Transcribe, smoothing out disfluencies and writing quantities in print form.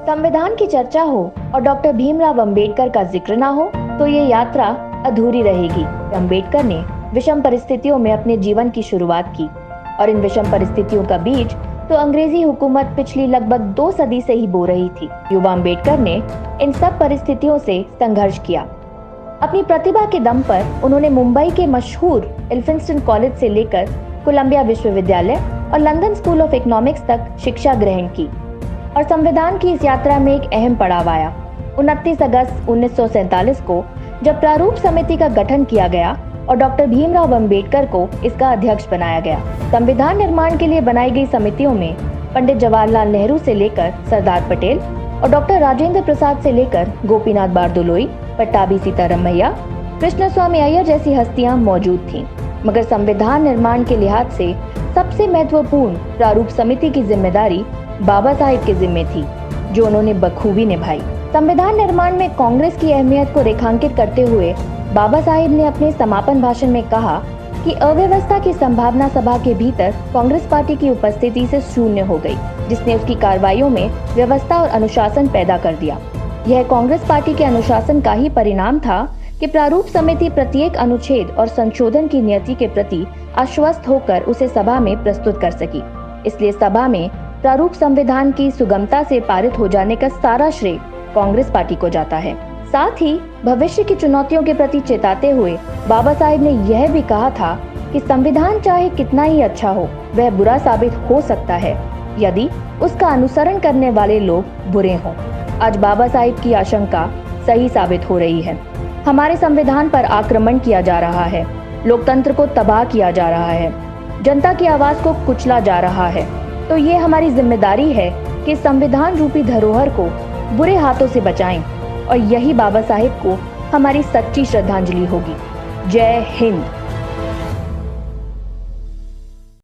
संविधान की चर्चा हो और डॉक्टर भीमराव अंबेडकर का जिक्र ना हो तो ये यात्रा अधूरी रहेगी। अंबेडकर ने विषम परिस्थितियों में अपने जीवन की शुरुआत की और इन विषम परिस्थितियों का बीज तो अंग्रेजी हुकूमत पिछली लगभग 2 सदी से ही बो रही थी। युवा अंबेडकर ने इन सब परिस्थितियों से संघर्ष किया। अपनी प्रतिभा के दम पर उन्होंने मुंबई के मशहूर एल्फिंस्टन कॉलेज से लेकर कोलंबिया विश्वविद्यालय और लंदन स्कूल ऑफ इकोनॉमिक्स तक शिक्षा ग्रहण की और संविधान की इस यात्रा में एक अहम पड़ाव आया। 29 अगस्त 1947 को जब प्रारूप समिति का गठन किया गया और डॉक्टर भीमराव अंबेडकर को इसका अध्यक्ष बनाया गया। संविधान निर्माण के लिए बनाई गई समितियों में पंडित जवाहरलाल नेहरू से लेकर सरदार पटेल और डॉक्टर राजेंद्र प्रसाद से लेकर गोपीनाथ बारदोलोई, पट्टाभी सीतारामैया, कृष्णस्वामी अय्यर जैसी हस्तियां मौजूद थीं। मगर संविधान निर्माण के लिहाज से सबसे महत्वपूर्ण प्रारूप समिति की जिम्मेदारी बाबा साहिब के जिम्मे थी, जो उन्होंने बखूबी निभाई। संविधान निर्माण में कांग्रेस की अहमियत को रेखांकित करते हुए बाबा साहिब ने अपने समापन भाषण में कहा कि अव्यवस्था की संभावना सभा के भीतर कांग्रेस पार्टी की उपस्थिति से शून्य हो गई, जिसने उसकी कार्रवाइयों में व्यवस्था और अनुशासन पैदा कर दिया। यह कांग्रेस पार्टी के अनुशासन का ही परिणाम था कि प्रारूप समिति प्रत्येक अनुच्छेद और संशोधन की नियति के प्रति आश्वस्त होकर उसे सभा में प्रस्तुत कर सकी। इसलिए सभा में प्रारूप संविधान की सुगमता से पारित हो जाने का सारा श्रेय कांग्रेस पार्टी को जाता है। साथ ही भविष्य की चुनौतियों के प्रति चेताते हुए बाबा साहिब ने यह भी कहा था कि संविधान चाहे कितना ही अच्छा हो, वह बुरा साबित हो सकता है यदि उसका अनुसरण करने वाले लोग बुरे हों। आज बाबा साहिब की आशंका सही साबित हो रही है। हमारे संविधान पर आक्रमण किया जा रहा है, लोकतंत्र को तबाह किया जा रहा है, जनता की आवाज को कुचला जा रहा है। तो ये हमारी जिम्मेदारी है कि संविधान रूपी धरोहर को बुरे हाथों से बचाएं और यही बाबा साहिब को हमारी सच्ची श्रद्धांजलि होगी। जय हिंद।